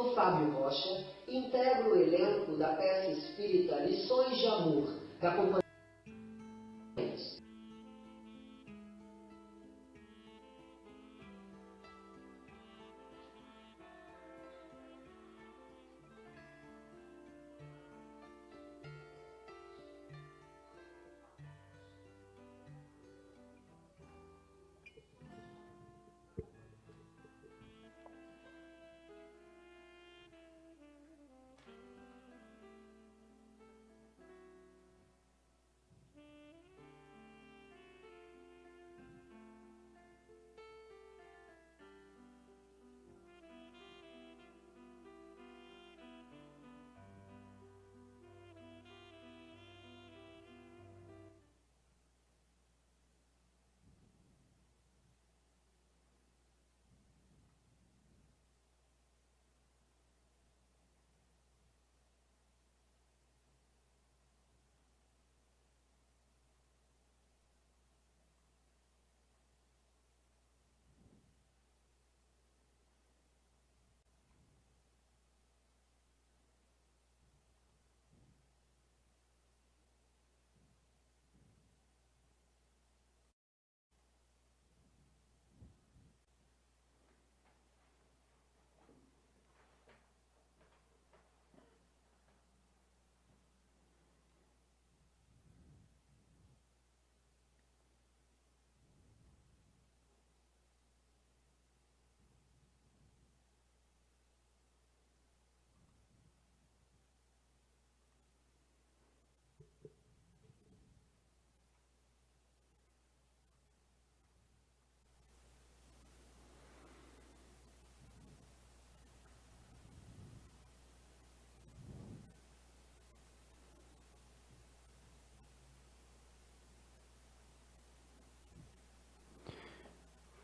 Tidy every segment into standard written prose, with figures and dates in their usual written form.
sou Fábio Rocha, integro o elenco da peça espírita Lições de Amor, da Companhia.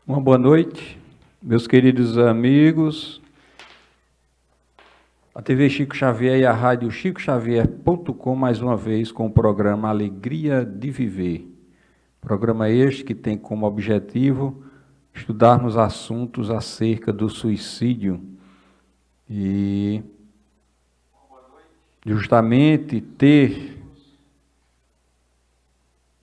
Uma boa noite, meus queridos amigos. A TV Chico Xavier e a rádio chicoxavier.com, mais uma vez, com o programa Alegria de Viver. Programa este que tem como objetivo estudarmos assuntos acerca do suicídio e justamente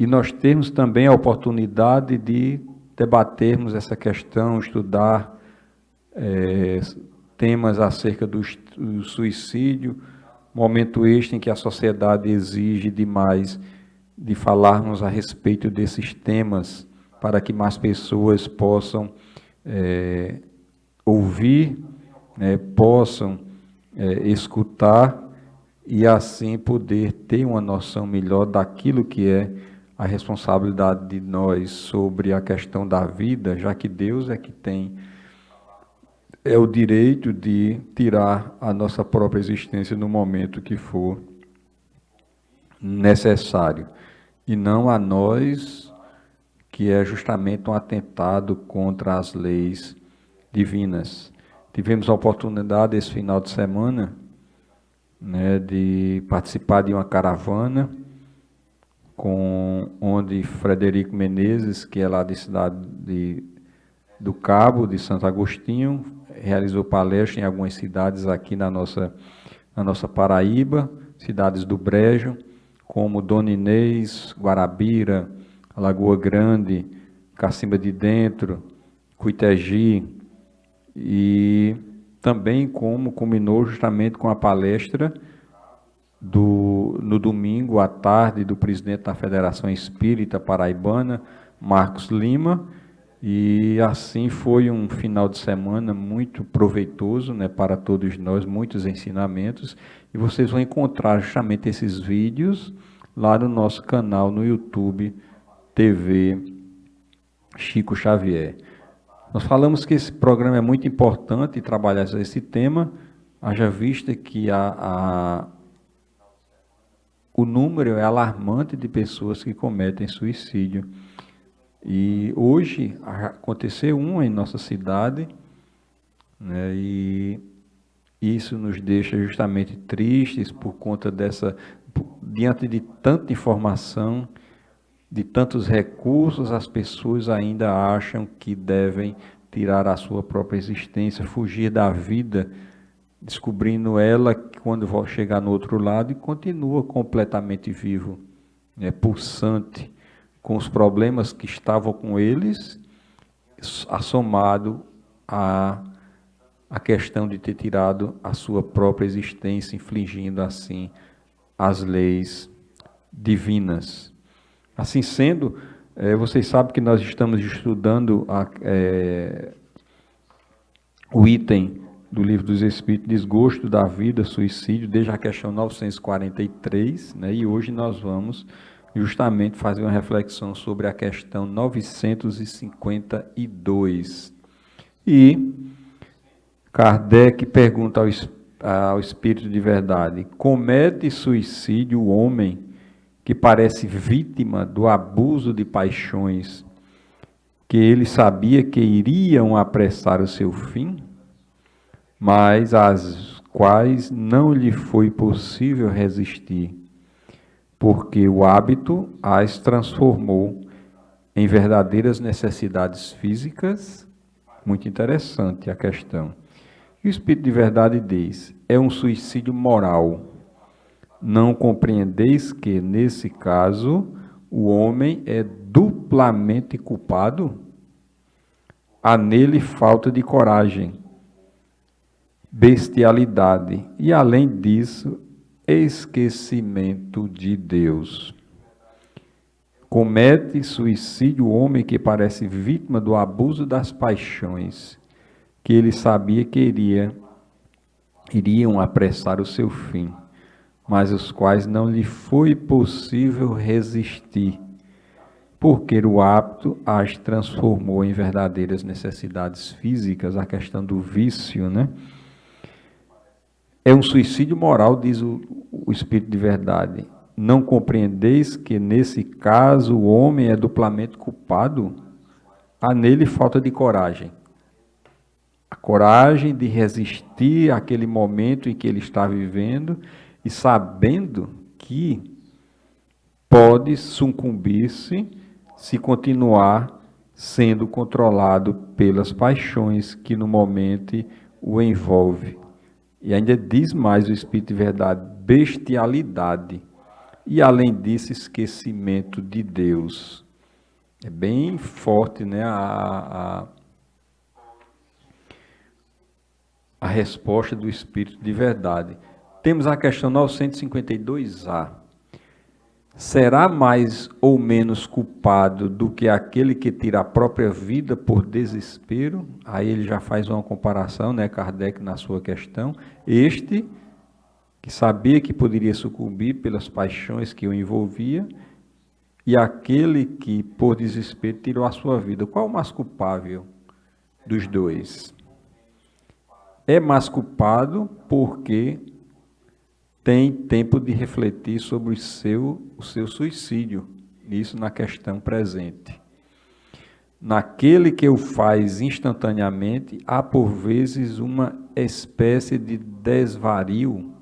nós termos também a oportunidade de debatermos essa questão, estudar temas acerca do suicídio, momento este em que a sociedade exige demais de falarmos a respeito desses temas, para que mais pessoas possam ouvir, possam escutar e assim poder ter uma noção melhor daquilo que é a responsabilidade de nós sobre a questão da vida, já que Deus é que tem o direito de tirar a nossa própria existência no momento que for necessário, e não a nós, que é justamente um atentado contra as leis divinas. Tivemos a oportunidade esse final de semana, de participar de uma caravana onde Frederico Menezes, que é lá de cidade do Cabo, de Santo Agostinho, realizou palestra em algumas cidades aqui na nossa Paraíba, cidades do Brejo, como Dona Inês, Guarabira, Lagoa Grande, Cacimba de Dentro, Cuitegi, e também como culminou justamente com a palestra no domingo à tarde do presidente da Federação Espírita Paraibana, Marcos Lima, e assim foi um final de semana muito proveitoso, para todos nós, muitos ensinamentos, e vocês vão encontrar justamente esses vídeos lá no nosso canal no YouTube, TV Chico Xavier. Nós falamos que esse programa é muito importante trabalhar esse tema, haja vista que o número é alarmante de pessoas que cometem suicídio. E hoje aconteceu em nossa cidade, e isso nos deixa justamente tristes por conta diante de tanta informação, de tantos recursos, as pessoas ainda acham que devem tirar a sua própria existência, fugir da vida descobrindo ela quando vai chegar no outro lado e continua completamente vivo, pulsante, com os problemas que estavam com eles, assomado a questão de ter tirado a sua própria existência, infligindo assim as leis divinas. Assim sendo, vocês sabem que nós estamos estudando o item do Livro dos Espíritos, Desgosto da Vida, Suicídio, desde a questão 943, né? E hoje nós vamos justamente fazer uma reflexão sobre a questão 952. E Kardec pergunta ao Espírito de Verdade: comete suicídio o homem que parece vítima do abuso de paixões, que ele sabia que iriam apressar o seu fim, mas às quais não lhe foi possível resistir, porque o hábito as transformou em verdadeiras necessidades físicas? Muito interessante a questão. E o Espírito de Verdade diz: é um suicídio moral. Não compreendeis que, nesse caso, o homem é duplamente culpado? Há nele falta de coragem, bestialidade e, além disso, esquecimento de Deus. Comete suicídio o homem que parece vítima do abuso das paixões, que ele sabia que iriam apressar o seu fim, mas os quais não lhe foi possível resistir, porque o hábito as transformou em verdadeiras necessidades físicas, a questão do vício, né? É um suicídio moral, diz o Espírito de Verdade. Não compreendeis que, nesse caso, o homem é duplamente culpado? Há nele falta de coragem. A coragem de resistir àquele momento em que ele está vivendo e sabendo que pode sucumbir-se se continuar sendo controlado pelas paixões que no momento o envolve. E ainda diz mais o Espírito de Verdade: bestialidade. E além disso, esquecimento de Deus. É bem forte, né, a resposta do Espírito de Verdade. Temos a questão 952A. Será mais ou menos culpado do que aquele que tira a própria vida por desespero? Aí ele já faz uma comparação, né, Kardec, na sua questão. Este, que sabia que poderia sucumbir pelas paixões que o envolvia, e aquele que, por desespero, tirou a sua vida. Qual o mais culpável dos dois? É mais culpado porque tem tempo de refletir sobre o seu suicídio, isso na questão presente. Naquele que o faz instantaneamente, há por vezes uma espécie de desvario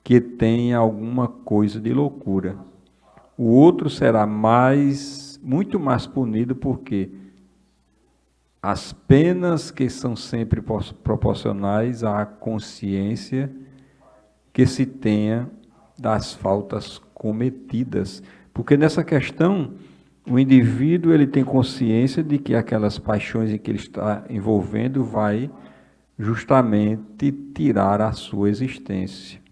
que tem alguma coisa de loucura. O outro será muito mais punido, porque as penas que são sempre proporcionais à consciência que se tenha das faltas cometidas. Porque nessa questão, o indivíduo ele tem consciência de que aquelas paixões em que ele está envolvendo vai justamente tirar a sua existência.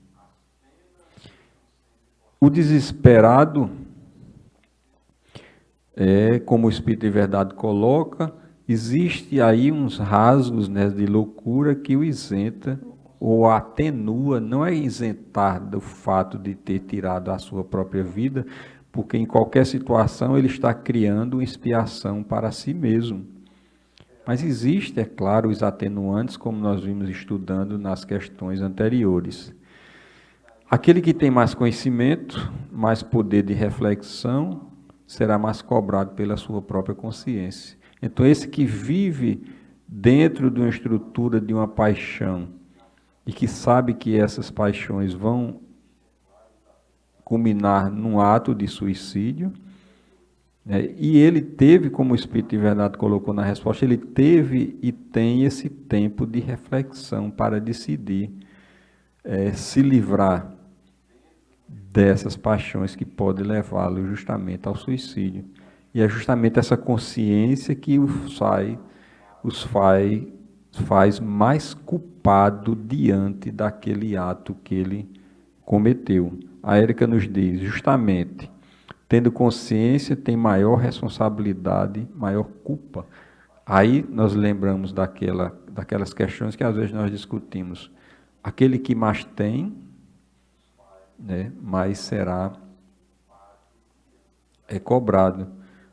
O desesperado, como o Espírito de Verdade coloca, existe aí uns rasgos, né, de loucura que o isenta ou atenua, não é isentar do fato de ter tirado a sua própria vida, porque em qualquer situação ele está criando uma expiação para si mesmo. Mas existe, é claro, os atenuantes, como nós vimos estudando nas questões anteriores. Aquele que tem mais conhecimento, mais poder de reflexão, será mais cobrado pela sua própria consciência. Então, esse que vive dentro de uma estrutura de uma paixão e que sabe que essas paixões vão culminar num ato de suicídio, E ele teve, como o Espírito de Verdade colocou na resposta, ele teve e tem esse tempo de reflexão para decidir se livrar dessas paixões que podem levá-lo justamente ao suicídio. E é justamente essa consciência que os faz mais culpado diante daquele ato que ele cometeu. A Érica nos diz, justamente, tendo consciência, tem maior responsabilidade, maior culpa. Aí nós lembramos daquelas questões que às vezes nós discutimos. Aquele que mais tem, mais será cobrado.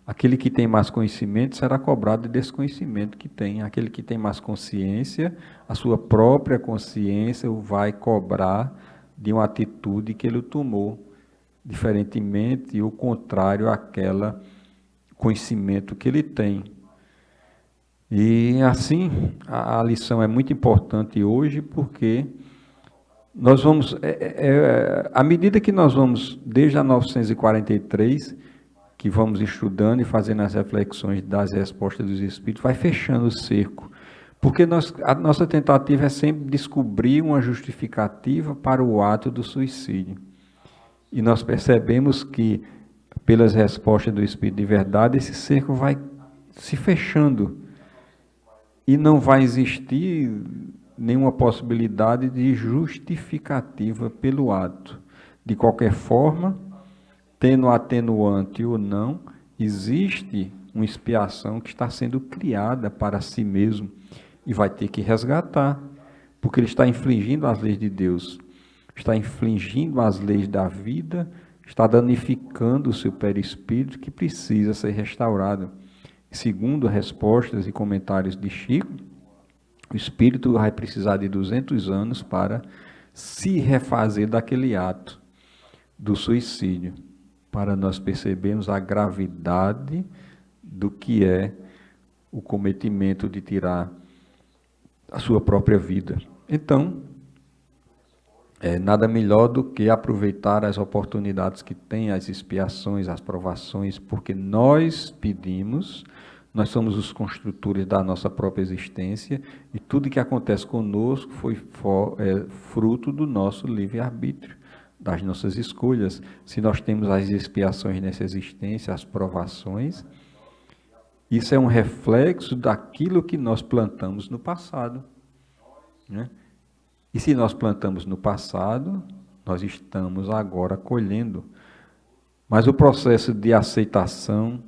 Aquele que tem mais conhecimento será cobrado de desconhecimento que tem. Aquele que tem mais consciência, a sua própria consciência o vai cobrar de uma atitude que ele tomou, diferentemente o contrário àquele conhecimento que ele tem. E assim, a lição é muito importante hoje, porque nós vamos, à medida que nós vamos, desde a 943, que vamos estudando e fazendo as reflexões das respostas dos Espíritos, vai fechando o cerco. Porque a nossa tentativa é sempre descobrir uma justificativa para o ato do suicídio. E nós percebemos que, pelas respostas do Espírito de Verdade, esse cerco vai se fechando. E não vai existir nenhuma possibilidade de justificativa pelo ato. De qualquer forma, tendo atenuante ou não, existe uma expiação que está sendo criada para si mesmo e vai ter que resgatar, porque ele está infringindo as leis de Deus, está infringindo as leis da vida, está danificando o seu perispírito que precisa ser restaurado. Segundo respostas e comentários de Chico, o espírito vai precisar de 200 anos para se refazer daquele ato do suicídio, para nós percebermos a gravidade do que é o cometimento de tirar a sua própria vida. Então, nada melhor do que aproveitar as oportunidades que tem, as expiações, as provações, porque nós pedimos, nós somos os construtores da nossa própria existência, e tudo que acontece conosco foi fruto do nosso livre-arbítrio, das nossas escolhas. Se nós temos as expiações nessa existência, as provações, isso é um reflexo daquilo que nós plantamos no passado, né? E se nós plantamos no passado, nós estamos agora colhendo. Mas o processo de aceitação,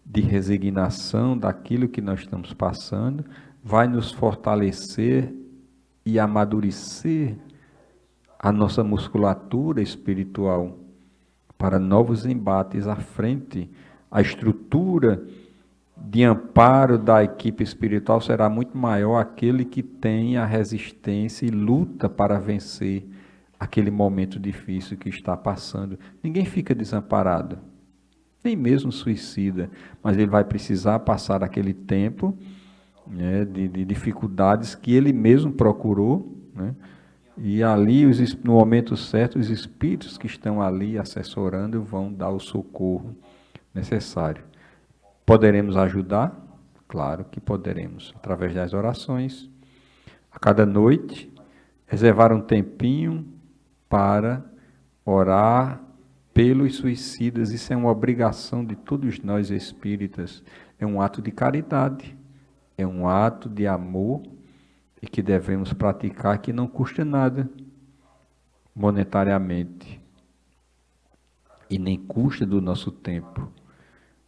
de resignação daquilo que nós estamos passando, vai nos fortalecer e amadurecer a nossa musculatura espiritual para novos embates à frente. A estrutura de amparo da equipe espiritual será muito maior aquele que tem a resistência e luta para vencer aquele momento difícil que está passando. Ninguém fica desamparado, nem mesmo suicida, mas ele vai precisar passar aquele tempo, né, de dificuldades que ele mesmo procurou, né? E ali, no momento certo, os espíritos que estão ali assessorando vão dar o socorro necessário. Poderemos ajudar? Claro que poderemos, através das orações. A cada noite, reservar um tempinho para orar pelos suicidas. Isso é uma obrigação de todos nós espíritas. É um ato de caridade, é um ato de amor e que devemos praticar, que não custa nada monetariamente e nem custa do nosso tempo.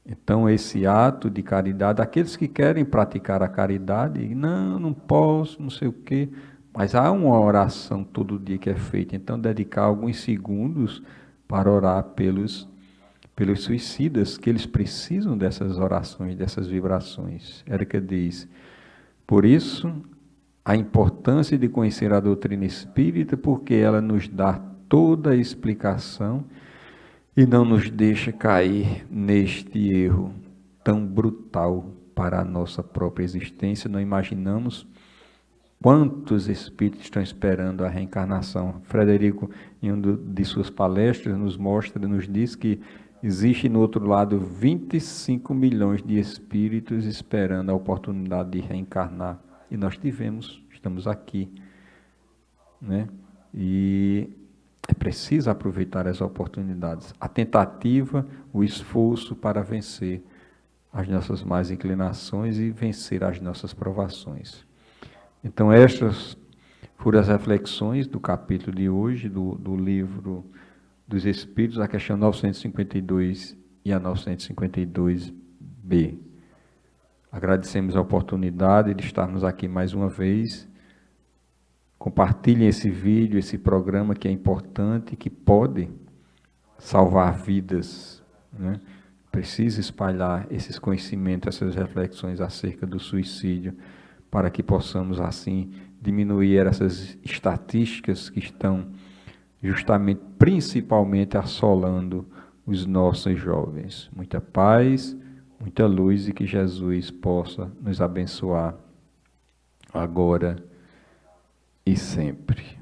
Então, esse ato de caridade, aqueles que querem praticar a caridade, não posso, não sei o quê, mas há uma oração todo dia que é feita, então dedicar alguns segundos para orar pelos suicidas, que eles precisam dessas orações, dessas vibrações. Érica diz, por isso, a importância de conhecer a doutrina espírita, porque ela nos dá toda a explicação e não nos deixa cair neste erro tão brutal para a nossa própria existência. Não imaginamos quantos espíritos estão esperando a reencarnação. Frederico, em uma de suas palestras, nos diz que Existe no outro lado 25 milhões de espíritos esperando a oportunidade de reencarnar. E nós estamos aqui, né? E é preciso aproveitar as oportunidades. A tentativa, o esforço para vencer as nossas más inclinações e vencer as nossas provações. Então, estas foram as reflexões do capítulo de hoje, do livro dos Espíritos, a questão 952 e a 952b. Agradecemos a oportunidade de estarmos aqui mais uma vez. Compartilhem esse vídeo, esse programa que é importante, que pode salvar vidas, né? Precisa espalhar esses conhecimentos, essas reflexões acerca do suicídio, para que possamos, assim, diminuir essas estatísticas que estão justamente, principalmente, assolando os nossos jovens. Muita paz, muita luz e que Jesus possa nos abençoar agora e sempre.